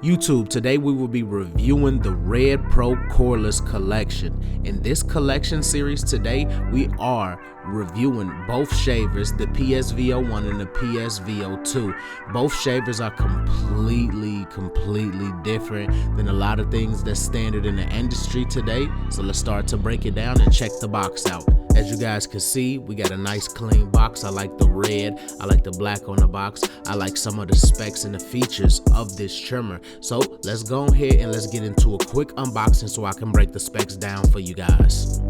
YouTube, today we will be reviewing the Red Pro Cordless collection. In this collection series today, we are reviewing both shavers, the PSV01 and the PSV02. Both shavers are completely different than a lot of things that's standard in the industry today. So let's start to break it down and check the box out. As you guys can see, we got a nice clean box. I like the red, I like the black on the box. I like some of the specs and the features of this trimmer. So let's go ahead and let's get into a quick unboxing so I can break the specs down for you guys.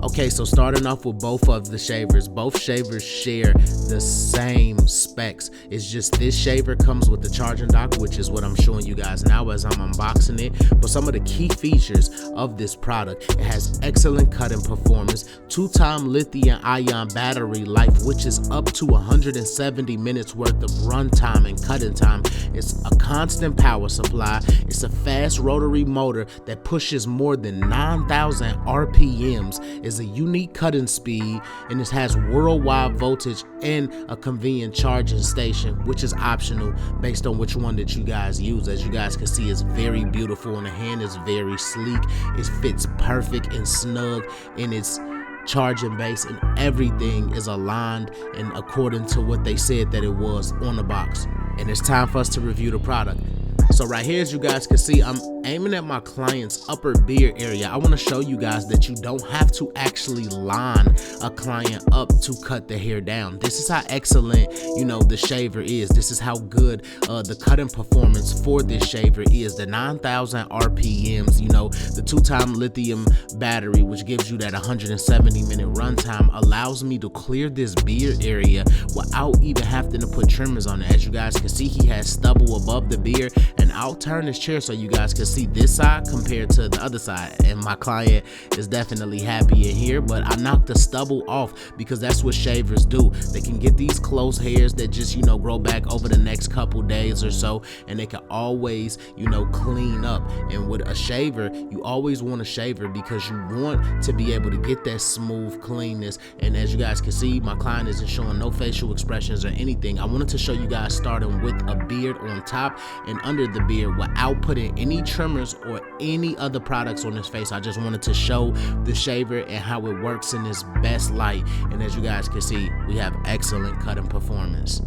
Okay, so starting off with both of the shavers. Both shavers share the same specs. It's just this shaver comes with the charging dock, which is what I'm showing you guys now as I'm unboxing it. But some of the key features of this product: it has excellent cutting performance, 2-time lithium-ion battery life, which is up to 170 minutes worth of runtime and cutting time. It's a constant power supply. It's a fast rotary motor that pushes more than 9,000 RPMs. It's a unique cutting speed, and it has worldwide voltage and a convenient charging station, which is optional based on which one that you guys use. As you guys can see, it's very beautiful and the hand is very sleek. It fits perfect and snug in its charging base, and everything is aligned and according to what they said that it was on the box. And it's time for us to review the product. So right here, as you guys can see, I'm aiming at my client's upper beard area. I want to show you guys that you don't have to actually line a client up to cut the hair down. This is how excellent, the shaver is. This is how good the cutting performance for this shaver is. The 9,000 RPMs, the 2-time lithium battery, which gives you that 170-minute runtime, allows me to clear this beard area without even having to put trimmers on it. As you guys can see, he has stubble above the beard, and I'll turn this chair so you guys can see this side compared to the other side, and my client is definitely happy in here. But I knocked the stubble off because that's what shavers do. They can get these close hairs that just grow back over the next couple days or so, and they can always clean up. And with a shaver, you always want a shaver because you want to be able to get that smooth cleanness. And as you guys can see, my client isn't showing no facial expressions or anything. I wanted to show you guys starting with a beard on top and under the beard without putting any trimmers or any other products on his face. I just wanted to show the shaver and how it works in its best light. And as you guys can see, we have excellent cutting performance.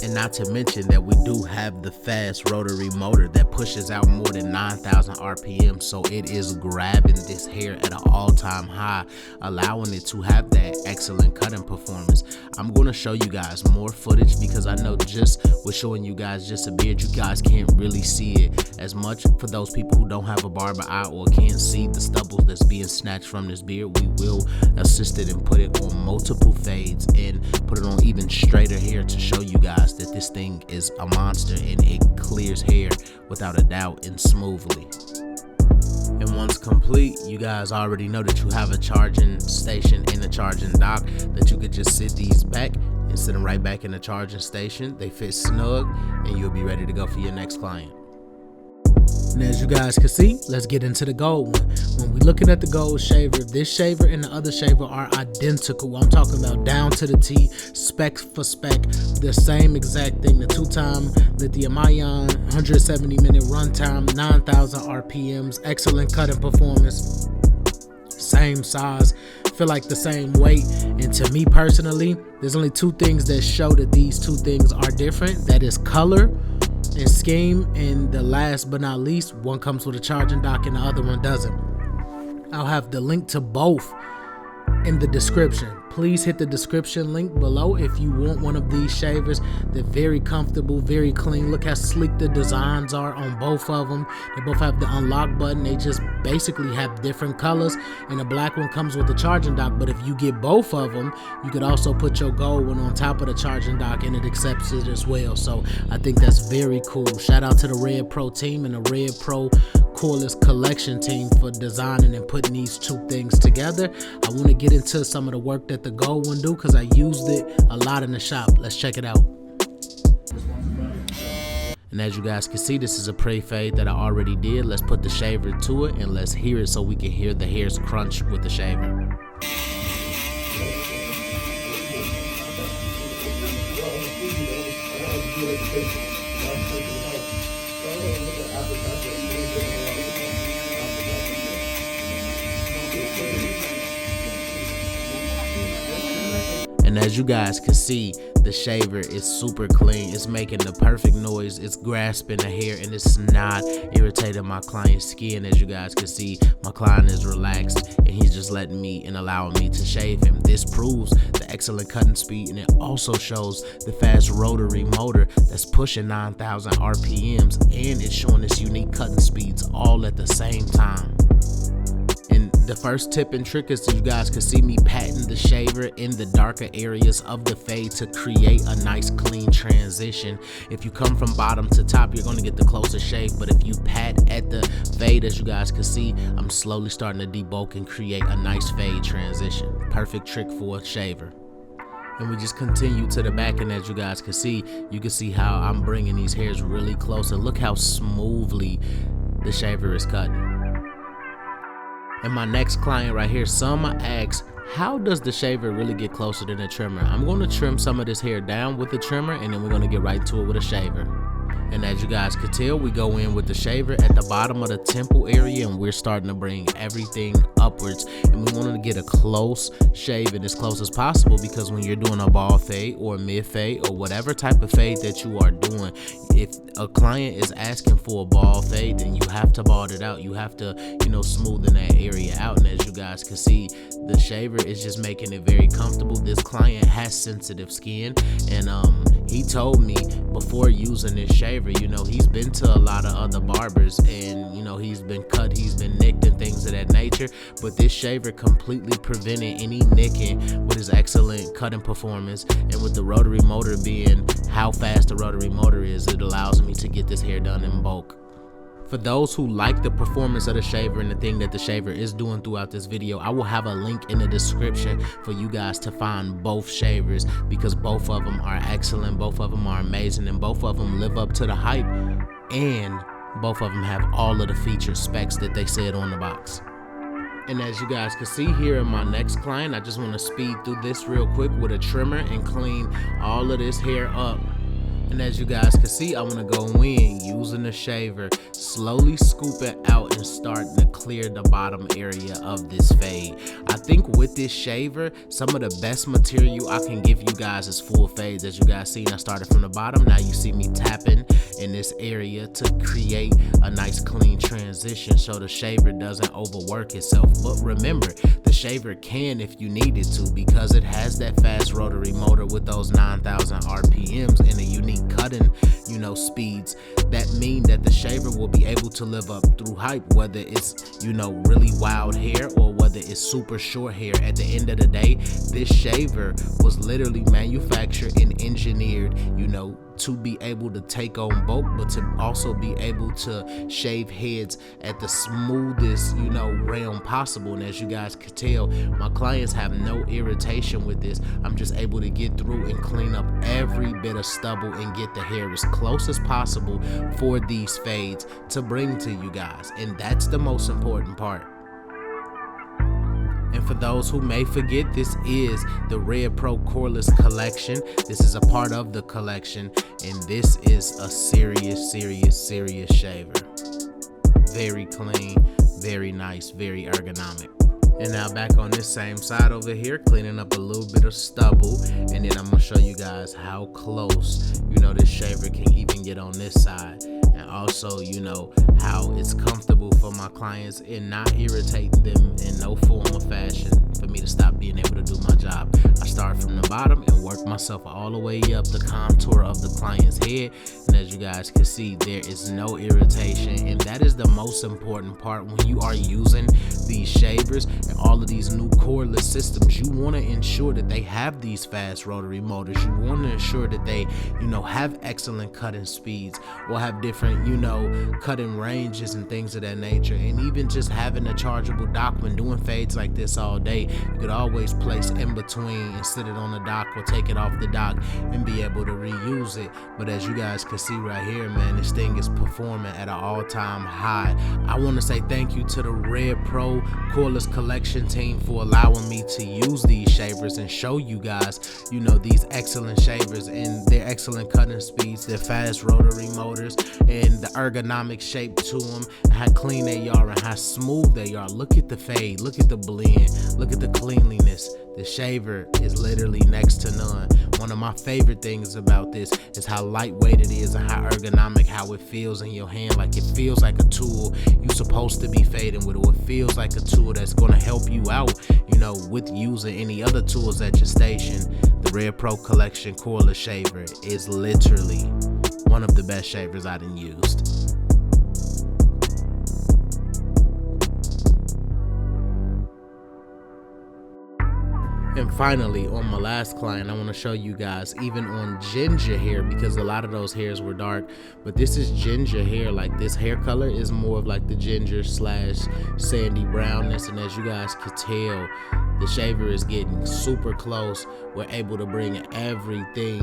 And not to mention that we do have the fast rotary motor that pushes out more than 9,000 RPM, so it is grabbing this hair at an all-time high, allowing it to have that excellent cutting performance. I'm going to show you guys more footage because I know just with showing you guys just a beard, you guys can't really see it as much. For those people who don't have a barber eye or can't see the stubbles that's being snatched from this beard, we will assist it and put it on multiple fades and put it on even straighter hair to show you guys that this thing is a monster and it clears hair without a doubt and smoothly. And once complete, you guys already know that you have a charging station and a charging dock that you could just sit these back and sit them right back in the charging station. They fit snug and you'll be ready to go for your next client. And as you guys can see, let's get into the gold one. When we're looking at the gold shaver, this shaver and the other shaver are identical. I'm talking about down to the T, spec for spec, the same exact thing. The 2-time lithium-ion, 170-minute runtime, 9,000 RPMs, excellent cutting performance, same size, feel like the same weight. And to me personally, there's only two things that show that these two things are different. That is color and scheme, and the last but not least, one comes with a charging dock and the other one doesn't. I'll have the link to both in the description. Please hit the description link below if you want one of these shavers. They're very comfortable, very clean. Look how sleek the designs are on both of them. They both have the unlock button. They just basically have different colors, and the black one comes with the charging dock. But if you get both of them, you could also put your gold one on top of the charging dock and it accepts it as well. So I think that's very cool. Shout out to the Red Pro team and the Red Pro Cordless collection team for designing and putting these two things together. I want to get into some of the work that the gold one do because I used it a lot in the shop. Let's check it out. And as you guys can see, this is a pre-fade that I already did. Let's put the shaver to it and let's hear it so we can hear the hairs crunch with the shaver. And as you guys can see, the shaver is super clean. It's making the perfect noise. It's grasping the hair and it's not irritating my client's skin. As you guys can see, my client is relaxed and he's just letting me and allowing me to shave him. This proves the excellent cutting speed, and it also shows the fast rotary motor that's pushing 9,000 RPMs, and it's showing its unique cutting speeds all at the same time. And the first tip and trick is you guys can see me patting the shaver in the darker areas of the fade to create a nice clean transition. If you come from bottom to top, you're going to get the closest shave, but if you pat at the fade, as you guys can see, I'm slowly starting to debulk and create a nice fade transition. Perfect trick for a shaver. And we just continue to the back, and as you guys can see, you can see how I'm bringing these hairs really close, and look how smoothly the shaver is cutting. And my next client right here, some asks, how does the shaver really get closer than the trimmer? I'm going to trim some of this hair down with the trimmer, and then we're going to get right to it with a shaver. And as you guys can tell, we go in with the shaver at the bottom of the temple area, and we're starting to bring everything upwards. And we want to get a close shave and as close as possible, because when you're doing a bald fade or a mid fade or whatever type of fade that you are doing, if a client is asking for a bald fade, then you have to bald it out. You have to, smoothen that area out. And as you guys can see, the shaver is just making it very comfortable. This client has sensitive skin, and he told me before using this shaver, he's been to a lot of other barbers, and he's been cut, he's been nicked and things of that nature, but this shaver completely prevented any nicking with his excellent cutting performance. And with the rotary motor being how fast the rotary motor is, it allows me to get this hair done in bulk. For those who like the performance of the shaver and the thing that the shaver is doing throughout this video, I will have a link in the description for you guys to find both shavers, because both of them are excellent, both of them are amazing, and both of them live up to the hype, and both of them have all of the feature specs that they said on the box. And as you guys can see here in my next client, I just want to speed through this real quick with a trimmer and clean all of this hair up. And as you guys can see, I want to go in using the shaver, slowly scoop it out and starting to clear the bottom area of this fade. I think with this shaver, some of the best material I can give you guys is full fades. As you guys see, I started from the bottom. Now you see me tapping in this area to create a nice clean transition so the shaver doesn't overwork itself. But remember, the shaver can if you needed to, because it has that fast rotary motor with those 9,000 RPMs and a unique cutting speeds that mean that the shaver will be able to live up through hype, whether it's really wild hair or whether it's super short hair. At the end of the day, this shaver was literally manufactured and engineered to be able to take on bulk, but to also be able to shave heads at the smoothest realm possible. And as you guys can tell, my clients have no irritation with this. I'm just able to get through and clean up every bit of stubble and get the hair as close as possible for these fades to bring to you guys, and that's the most important part. And for those who may forget, this is the Red Pro Cordless collection. This is a part of the collection, and this is a serious shaver. Very clean, very nice, very ergonomic. And now back on this same side over here, cleaning up a little bit of stubble, and then I'm gonna show you guys how close this shaver can even get on this side, and also how it's comfortable for my clients and not irritating them in no form or fashion for me to stop being able to do my job. I start from the bottom and work myself all the way up the contour of the client's head, and as you guys can see, there is no irritation, and that is the most important part when you are using these shavers and all of these new cordless systems. You want to ensure that they have these fast rotary motors. You want to ensure that they have excellent cutting speeds, or have different cutting ranges and things of that nature. And even just having a chargeable dock when doing fades like this all day, fade. You could always place in between and sit it on the dock or take it off the dock and be able to reuse it. But as you guys can see right here, man, this thing is performing at an all-time high. I want to say thank you to the Red Pro Cordless Collection team for allowing me to use these shavers and show you guys, you know, these excellent shavers and their excellent cutting speeds, their fast rotary motors, and the ergonomic shape to them, and how clean they are and how smooth they are. Look at the fade, look at the blend, look at the cleanliness. The shaver is literally next to none. One of my favorite things about this is how lightweight it is and how ergonomic, how it feels in your hand. Like it feels like a tool you're supposed to be fading with, or it feels like a tool that's going to help you out, you know, with using any other tools at your station. The Red Pro Collection Cordless Shaver is literally one of the best shavers I've used. And finally, on my last client, I want to show you guys even on ginger hair, because a lot of those hairs were dark, but this is ginger hair. Like this hair color is more of like the ginger slash sandy brownness, and as you guys can tell, the shaver is getting super close. We're able to bring everything,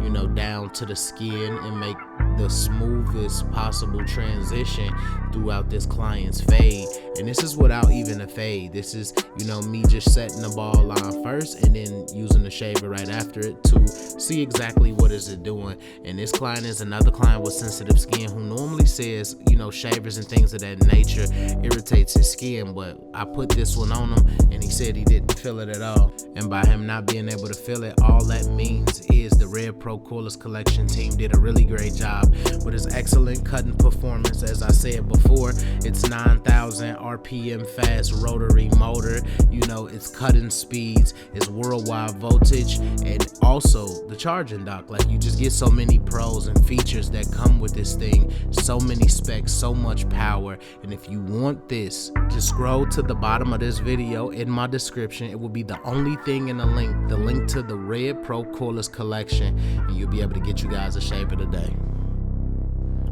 you know, down to the skin and make the smoothest possible transition throughout this client's fade. And this is without even a fade. This is, you know, me just setting the ball line first and then using the shaver right after it to see exactly what is it doing. And this client is another client with sensitive skin who normally says, you know, shavers and things of that nature irritates his skin, but I put this one on him and he said he didn't feel it at all. And by him not being able to feel it, all that means is the Red Pro Cordless Collection team did a really great job with his excellent cutting performance. As I said before, it's 9,000 RPM fast rotary motor, you know, its cutting speeds, its worldwide voltage, and also the charging dock. Like, you just get so many pros and features that come with this thing, so many specs, so much power. And if you want this, just scroll to the bottom of this video in my description. It will be the only thing in the link to the Red Pro Cordless Collection, and you'll be able to get you guys a shaver today.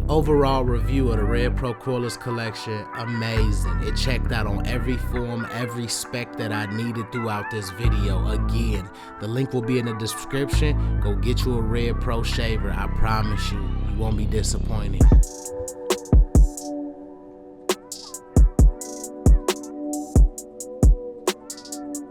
Overall review of the Red Pro Cordless Collection, amazing. It checked out on every form, every spec that I needed throughout this video. Again, the link will be in the description. Go get you a Red Pro shaver. I promise you, you won't be disappointed.